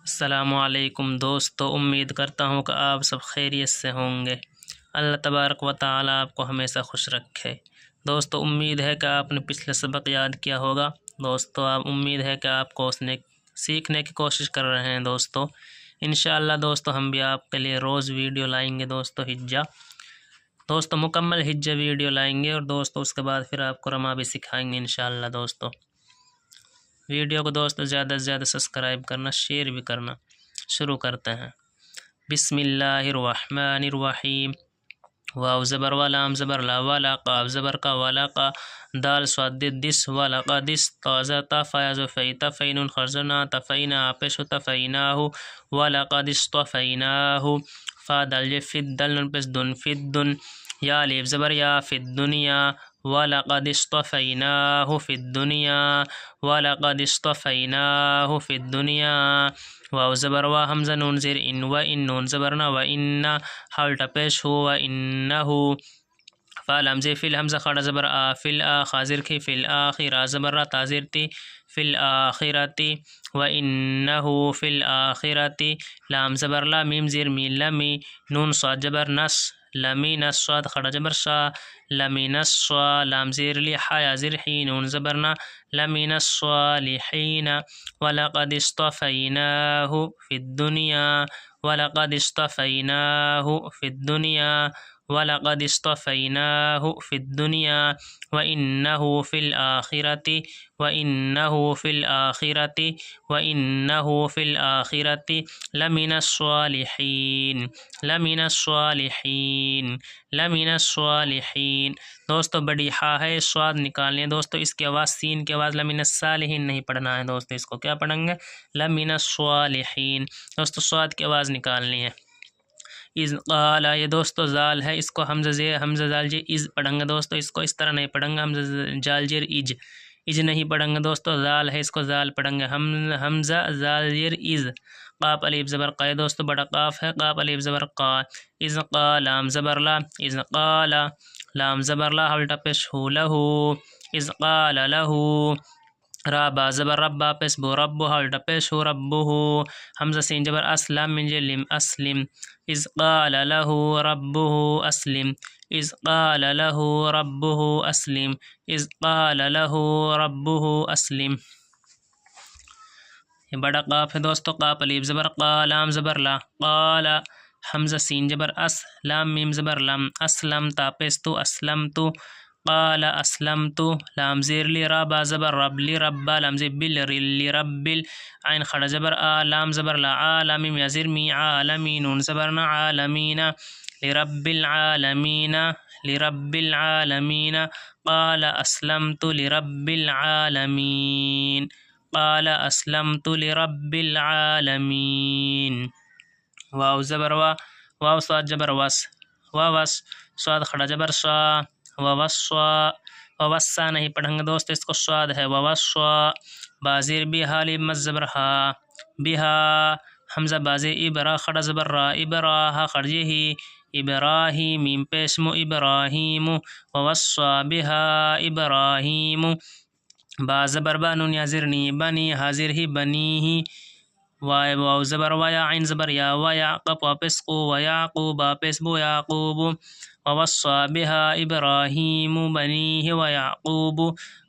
السلام علیکم دوستو، امید کرتا ہوں کہ آپ سب خیریت سے ہوں گے۔ اللہ تبارک و تعالیٰ آپ کو ہمیشہ خوش رکھے۔ دوستو، امید ہے کہ آپ نے پچھلے سبق یاد کیا ہوگا۔ دوستو، امید ہے کہ آپ کو سیکھنے کی کوشش کر رہے ہیں۔ دوستو انشاءاللہ دوستو ہم بھی آپ کے لیے روز ویڈیو لائیں گے۔ دوستو مکمل حجہ ویڈیو لائیں گے، اور دوستو اس کے بعد پھر آپ کو رما بھی سکھائیں گے انشاءاللہ۔ دوستو ویڈیو کو دوستو زیادہ سے زیادہ سبسکرائب کرنا، شیئر بھی کرنا۔ شروع کرتے ہیں۔ بسم اللہ الرحمن الرحیم۔ واو زبر وا، لام زبر لا، والا، قاف زبر کا، والا کا، دال صاد دس، والا کا دس، تازہ تا، فیاض فیتا، فینون خرزنا، تفینا پیش تفیناہ، والا کا دس تفیناہ، فا دال جے فد، دل نون پیش دن فد دن، یا لیف زبر یا، فی الدنیا، وَلَقَدِ اصْطَفَيْنَاهُ فِي الدُّنْيَا، وَلَقَدِ اصْطَفَيْنَاهُ فِي الدُّنْيَا۔ واو زبر وا، حمزہ نون زیر ان، و ان نون زبرنا، و ان حالٹ پیش ہو، و انہو، فا لام زی فل، حمزہ خڑا زبر آ، فل آ خازر کی، فل آخرہ زبر را تازر تی، فل آخرتی، و انہو فی الآخرتی، لام زبر لا، میم زیر می، لمی، نون صاد زبر نس، لمین الصاد خڑا جبر شا، لمین الصا، لام زیر لی، حیا زیر حی، نون زبرنا، لمین الصالحین، ولقد اصطفیناہ فی الدنیا، ولقد اصطفیناہ فی الدنیا، ولقد اصطفیناہ فی الدنیا، وانہ فی الآخرۃ، وانہ فی الآخرۃ، وانہ فی الآخرۃ لمن الصالحین، لمن الصالحین، لمن الصالحین۔ دوستو بڑی ہا ہے، سواد نکالنے ہیں۔ دوستو اس کی آواز سین کی آواز لمن الصالحین نہیں پڑھنا ہے۔ دوستو اس کو کیا پڑھیں گے؟ لمن الصالحین۔ دوستو سواد کی آواز نکالنی ہے۔ اذ قال، یہ دوستو زال ہے، اس کو حمزہ زال جی از پڑھیں گے۔ دوستو اس کو اس طرح نہیں پڑھیں گے، حمزہ جال جیر اج نہیں پڑھیں گے۔ دوستو زال ہے، اس کو زال پڑھیں گے، حمزہ زال جیر از، قاف الف زبر قا، دوستو بڑا قاف ہے، قاف الف زبر قا، اذ قا، لام زبر لا، اذ قال، لام زبر لا، ہلٹا پیش ہو، لہو، اذ قال لہو، را با زبر ربا پیش بو، رب ہلٹا پیش ہو، ربہ، حمزہ سین زبر اسلم من جلم، اسلم، اذ قال لہو ربہ اسلم، اذ قال لہو ربہ اسلم، اذ قال لہو ربہ اسلم۔ یہ بڑا قاف ہے دوستو، قاف الف زبر قا، لام زبر لا، قال، حمزہ سین زبر اس، لام میم زبر لم، اسلم تا پیستو، اسلمتو، قال اسلمتو، لام زیر لی، را با زبر رب، لی ربا، لام زیر بل، لی ربل، عین خڑا زبر آ، لام زبر لا، عالمیم یا زیر می، عالمین، نون زبرنا، عالمین، لرب العالمین، لرب العالمین، قال اسلمت لرب العالمین، قال اسلمت لرب العالمین۔ واو زبر وا، واو صاد جبر وس، وس، صاد خڑا جبر سا، ووسا، ووسا نہیں پڑھیں گے دوست، اس کو صاد ہے، ووسا، بازیر بھی، حالی مز زبر ہا، بہا، حمزہ بازی ابرا خڑا زبر را، ابراہ خرجی ہی، ابراہیم، میم پیشمو، ابراہیم، ووسا بہا ابراہیم، با زبر با، نون یا زرنی، بنی حاضر ہی، بنی ہی، واو زبر ویا، عین زبر یا، ویعقب واپس کو، ویعقوب واپس بو، یعقوب، ووصى بها إبراهيم بنيه ويعقوب،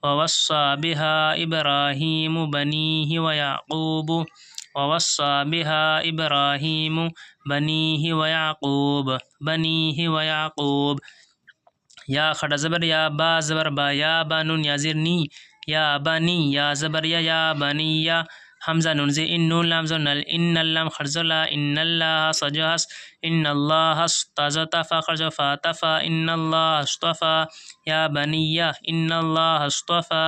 ووصى بها إبراهيم بنيه ويعقوب، ووصى بها إبراهيم بنيه ويعقوب، بنيه ويعقوب۔ یا خڑا زبر یا، با زبر با، یا با، نون یا زیر نی، یا بنی، یا زبر یا بنی، حمزہ نون زی ان، نون لام زو نل، ان اللام خرزلا، ان اللہ سجاس، ان اللہ استازتا، فا خرزو فاتفا، ان اللہ اصطفا، یا بنی، ان اللہ اصطفا،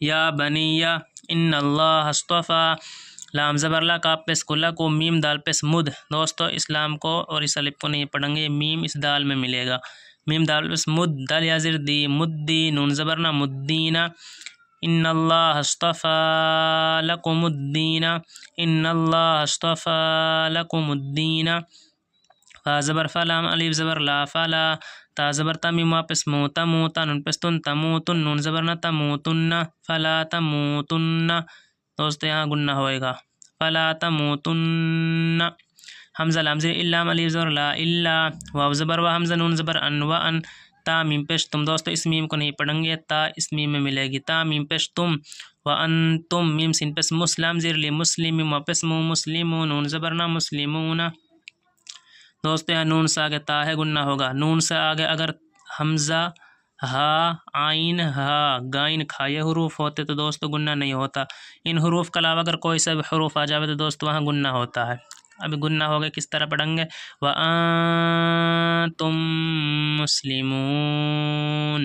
یا بنی، ان اللہ اصطفا، لام زبر لا، کاف پیس کو، لکو، میم دال پیس مد۔ دوستو اسلام کو اور اس الف کو نہیں پڑھیں گے، میم اس دال میں ملے گا، میم دال پیس مد، دال یا زر دی، مدی، نون زبرنا، مدینہ، ان اللہ اصطفى لکم الدین، ان اللہ اصطفى لکم الدین، فا زبر فا، لام الف زبر لا، فلا، تا زبر تا، میم واپس مو، تمو، تا نون پس تن، تموتن، نون زبر نہ، تموتن، فلا تموتن، دوستو یہاں گنہ ہوئے گا. فلا تموتن حمزہ لام زیر الا الف زبر لا الا واو زبر و حمزہ نون زبر ان و ان تا میم پیش تم. دوستو اس میم کو نہیں پڑھیں گے، تا اس میم میں ملے گی. تا میم پیش تم و انتم میم سین پیش مسلم زیر لی مسلم و پیش مو مسلمون نون زبر نہ مسلمون. دوستو یہاں نون سے آگے تا ہے گنہ ہوگا. نون سے آگے اگر حمزہ ہا عین ہا غائن کھا یہ حروف ہوتے تو دوستو گنہ نہیں ہوتا. ان حروف کے علاوہ اگر کوئی سا بھی حروف آ جاوے تو دوستو وہاں گنہ ہوتا ہے. ابھی گنہ ہو گئے کس طرح پڑھیں گے؟ وَأَنْتُمْ مُسْلِمُونَ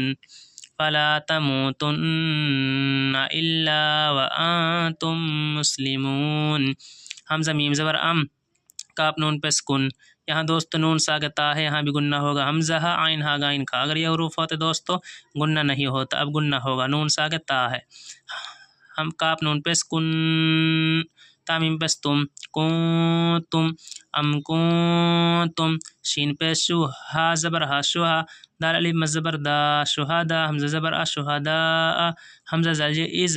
فَلَا تَمُوتُنَّ إِلَّا وَأَنْتُمْ مُسْلِمُونَ. حمزہ میم زبر ام کاف نون پہ سکون. یہاں دوستو نون سے آگے تا ہے، یہاں بھی گنہ ہوگا. حمزہ ہا عین ہا غائن کھا اگر یہ حروف ہوتے دوستو گنہ نہیں ہوتا. اب گنہ ہوگا، نون سے آگے تا ہے. ہم کاف نون پہ سکون تامیم پہ تم کنتم ام کنتم شین پہ شو ہا زبر ہا شوہا دال الف مد زبر دا شہدا حمزہ زبر ا شہدا حمزہ زال از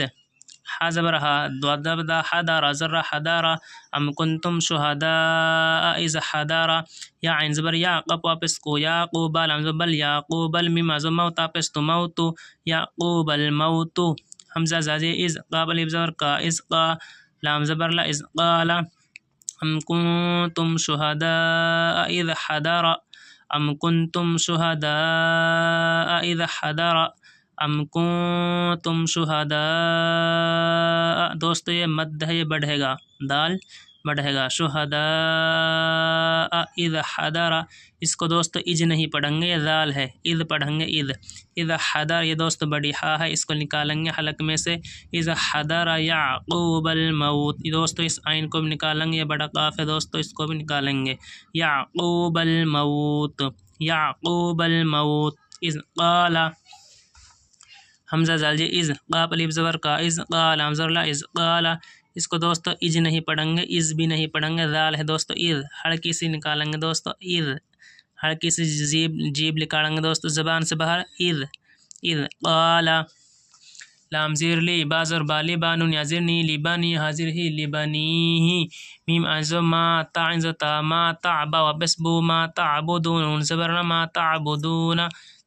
حا زبر ہا دو دا حدارا ذرا حدارا ام کنتم شہداء اذ حدارا یا عین زبر یا قب واپس کو یعقوب لام زبر بل یعقوب المیم ازو موت واپس تو موت یعقوب الموت حمزہ زال از قاب الف زبر کا از قا لام زبر لا از قال ام کنتم شہداء اذ حدر ام کنتم شہداء اذ حدر ام کنتم شہداء. دوستو یہ مد ہے، یہ بڑھے گا، دال بڑھے گا. شہداء اذ حدر اس کو دوستو اج نہیں پڑھیں گے، یہ ذال ہے، اذ پڑھیں گے اذ. اذ حدر یہ دوستو بڑی ہا ہے، اس کو نکالیں گے حلق میں سے. اذ حدر یعقوب الموت دوستو اس عین کو بھی نکالیں گے، یہ بڑا قاف ہے دوستو، اس کو بھی نکالیں گے. یعقوب الموت یعقوب الموت اذ قال حمزہ زال از قاف الف زبر کا از قال لام زبر لا از قال اس کو دوستو اج نہیں پڑھیں گے، از بھی نہیں پڑھیں گے. ذال ہے دوستو اذ ہڑکی سی نکالیں گے دوستو اذ ہڑکی سی جیب نکالیں گے دوستو زبان سے باہر اذ اذ قال لام زیر لی بازر بالی بانون یا زیر نی لی بانی حاضر ہی لی بنی ہی میم ازو ما تعزو تا ما تعبا وبس بو ما تعبدون نون زبر نہ ما تعبدون.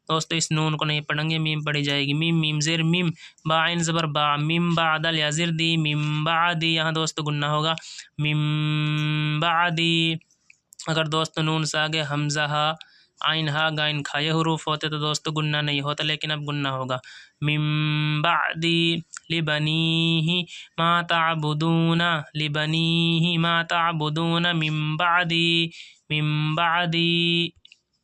دوستو اس نون کو نہیں پڑھیں گے، میم پڑھی جائے گی. میم میم زیر میم با عین زبر با میم بعد یا زیر دی میم بعدی یہاں دوستو گنہ ہوگا. میم بعدی اگر دوستو نون سے آگے حمزہ ہا عین ہا غائن کھا یہ حروف ہوتے تو دوستو گنہ نہیں ہوتا، لیکن اب گنہ ہوگا. من بعدی لبنیہ ما تعبدون لبنیہ ما تعبدون من بعدی